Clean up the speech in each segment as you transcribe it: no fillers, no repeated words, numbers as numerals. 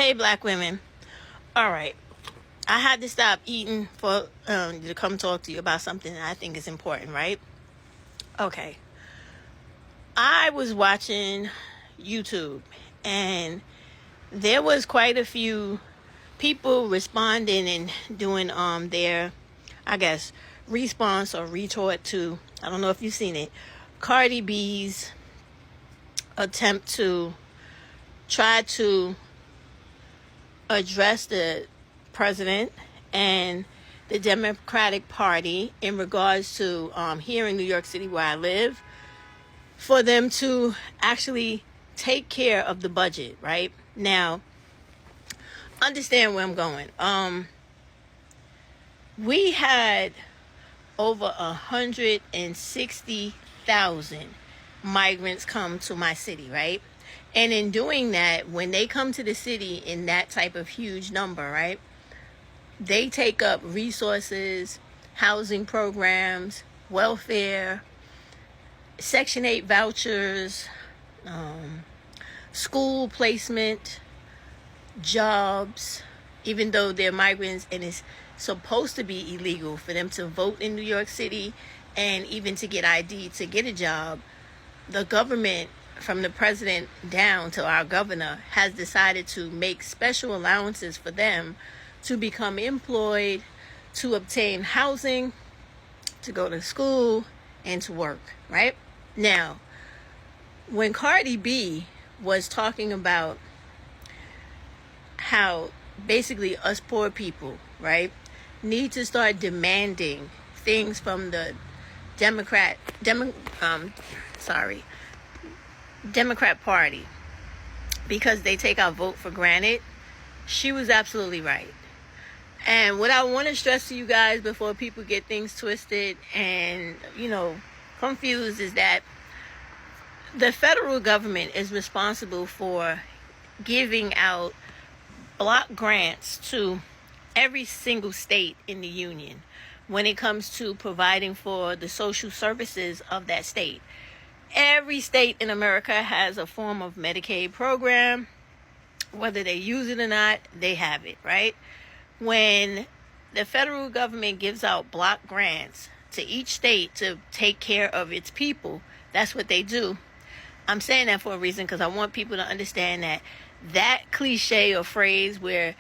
Hey, black women. All right. I had to stop eating for to come talk to you about something that I think is important, right? Okay. I was watching YouTube and there was quite a few people responding and doing their, I guess, response or retort to, I don't know if you've seen it, Cardi B's attempt to try to address the president and the Democratic Party in regards to here in New York City where I live, for them to actually take care of the budget, right? Now, understand where I'm going. We had over 160,000 migrants come to my city, right? And in doing that, when they come to the city in that type of huge number, right, they take up resources, housing programs, welfare, Section 8 vouchers, school placement, jobs, even though they're migrants and it's supposed to be illegal for them to vote in New York City and even to get ID to get a job. The government, from the president down to our governor, has decided to make special allowances for them to become employed, to obtain housing, to go to school, and to work, right? Now, when Cardi B was talking about how basically us poor people, right, need to start demanding things from the Democrat Party because they take our vote for granted, she was absolutely right. And what I want to stress to you guys before people get things twisted and, confused is that the federal government is responsible for giving out block grants to every single state in the union when it comes to providing for the social services of that state. Every state in America has a form of Medicaid program. Whether they use it or not, they have it, right? When the federal government gives out block grants to each state to take care of its people, that's what they do. I'm saying that for a reason because I want people to understand that cliche or phrase where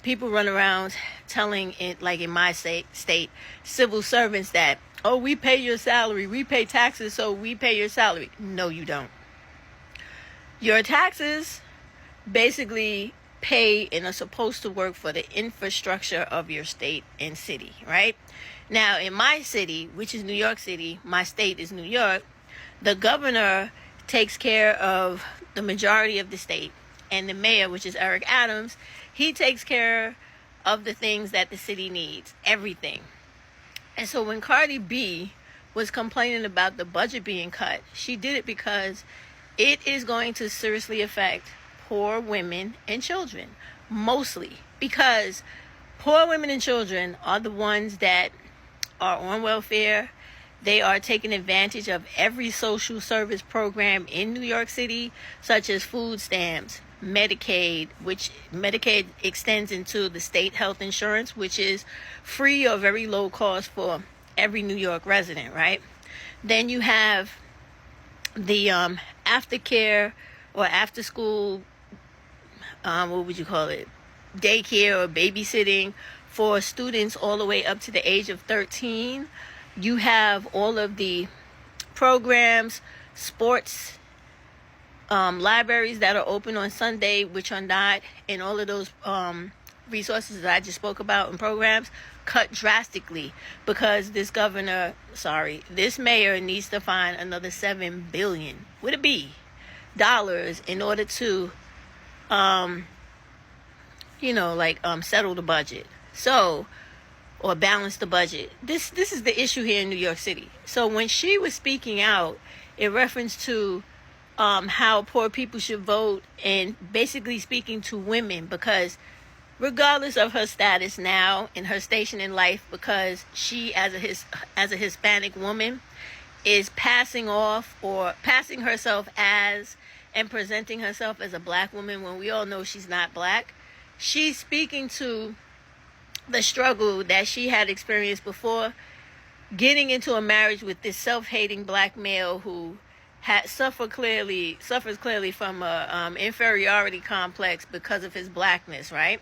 people run around telling it, like in my state, civil servants that, oh, we pay your salary, we pay taxes, so we pay your salary. No, you don't. Your taxes basically pay and are supposed to work for the infrastructure of your state and city, right? Now, in my city, which is New York City, my state is New York, the governor takes care of the majority of the state, and the mayor, which is Eric Adams, he takes care of the things that the city needs, everything. And so when Cardi B was complaining about the budget being cut, she did it because it is going to seriously affect poor women and children, mostly because poor women and children are the ones that are on welfare. They are taking advantage of every social service program in New York City, such as food stamps, Medicaid, which Medicaid extends into the state health insurance, which is free or very low cost for every New York resident, right? Then you have the aftercare or after school, what would you call it? Daycare or babysitting for students all the way up to the age of 13. You have all of the programs, sports, libraries that are open on Sunday, which are not, and all of those resources that I just spoke about and programs cut drastically because this mayor needs to find another $7 billion, with a B, dollars in order to, settle the budget. So, or balance the budget. This is the issue here in New York City. So when she was speaking out in reference to how poor people should vote and basically speaking to women, because regardless of her status now and her station in life, because she as a Hispanic woman is passing off or passing herself as and presenting herself as a black woman when we all know she's not black, she's speaking to the struggle that she had experienced before getting into a marriage with this self-hating black male who suffers clearly from a inferiority complex because of his blackness, right?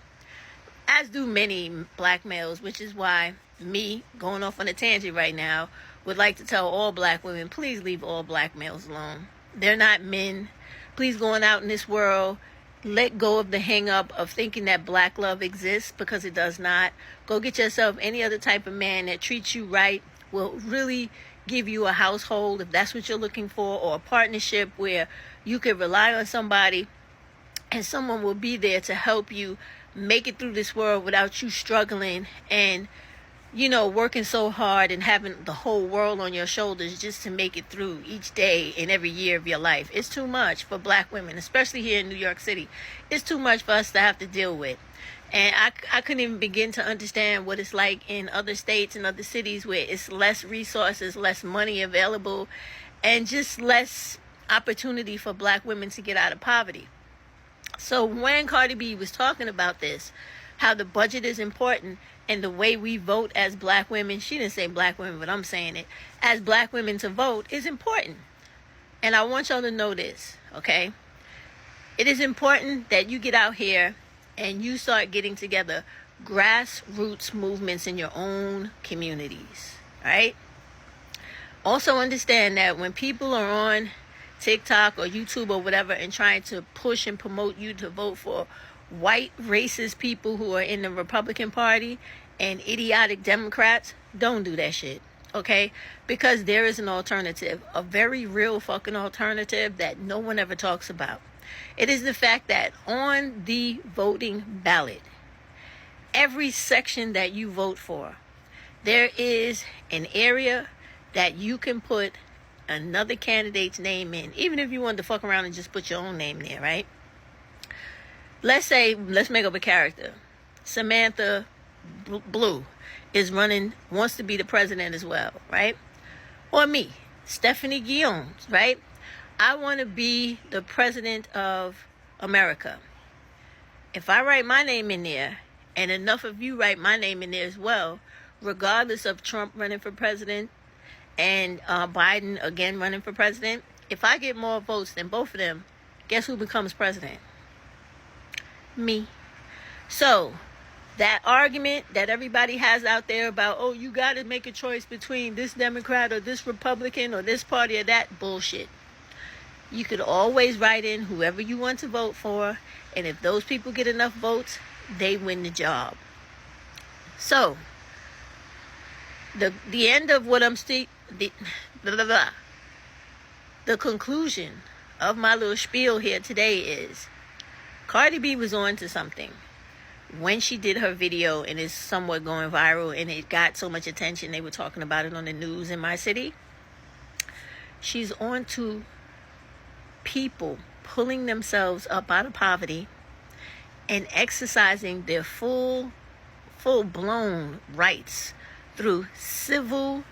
As do many black males, which is why me, going off on a tangent right now, would like to tell all black women, please leave all black males alone. They're not men. Please, going out in this world, let go of the hang up of thinking that black love exists, because it does not. Go get yourself any other type of man that treats you right, will really give you a household if that's what you're looking for, or a partnership where you can rely on somebody and someone will be there to help you make it through this world without you struggling and, you know, working so hard and having the whole world on your shoulders just to make it through each day and every year of your life. It's too much for black women, especially here in New York City. It's too much for us to have to deal with. And I couldn't even begin to understand what it's like in other states and other cities where it's less resources, less money available, and just less opportunity for black women to get out of poverty. So when Cardi B was talking about this, how the budget is important and the way we vote as black women, she didn't say black women, but I'm saying it, as black women to vote is important. And I want y'all to know this, okay? It is important that you get out here and you start getting together grassroots movements in your own communities, right? Also understand that when people are on TikTok or YouTube or whatever and trying to push and promote you to vote for white racist people who are in the Republican Party and idiotic Democrats, don't do that shit, okay? Because there is an alternative, a very real fucking alternative that no one ever talks about. It is the fact that on the voting ballot, every section that you vote for, there is an area that you can put another candidate's name in, even if you want to fuck around and just put your own name there, right? Let's make up a character. Samantha Blue is running, wants to be the president as well, right? Or me, Stephanie Guillaume, right? I want to be the president of America. If I write my name in there, and enough of you write my name in there as well, regardless of Trump running for president and Biden again running for president, if I get more votes than both of them, guess who becomes president? Me. So that argument that everybody has out there about, oh, you got to make a choice between this Democrat or this Republican or this party or that, bullshit. You could always write in whoever you want to vote for, and if those people get enough votes, they win the job. So the end of what I'm the conclusion of my little spiel here today is Cardi B was on to something when she did her video, and it's somewhat going viral, and it got so much attention they were talking about it on the news in my city. She's on to people pulling themselves up out of poverty and exercising their full-blown rights through civil,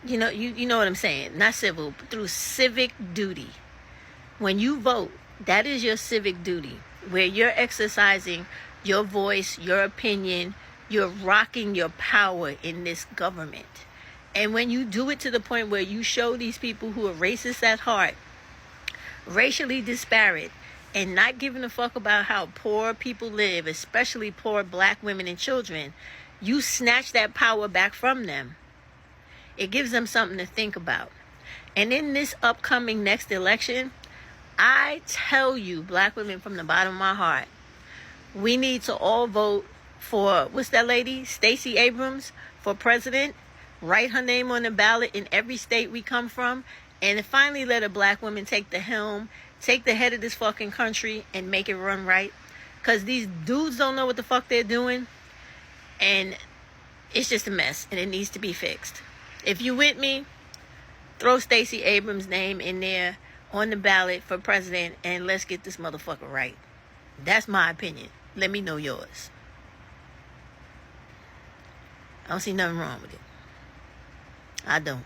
you know what I'm saying, not civil, but through civic duty. When you vote, that is your civic duty, where you're exercising your voice, your opinion, you're rocking your power in this government. And when you do it to the point where you show these people who are racist at heart, racially disparate, and not giving a fuck about how poor people live, especially poor black women and children, you snatch that power back from them. It gives them something to think about. And in this upcoming next election, I tell you, black women, from the bottom of my heart, we need to all vote for, what's that lady? Stacey Abrams for president. Write her name on the ballot in every state we come from, and finally let a black woman take the helm, take the head of this fucking country, and make it run right. Because these dudes don't know what the fuck they're doing, and it's just a mess, and it needs to be fixed. If you with me, throw Stacey Abrams' name in there on the ballot for president, and let's get this motherfucker right. That's my opinion. Let me know yours. I don't see nothing wrong with it. I don't.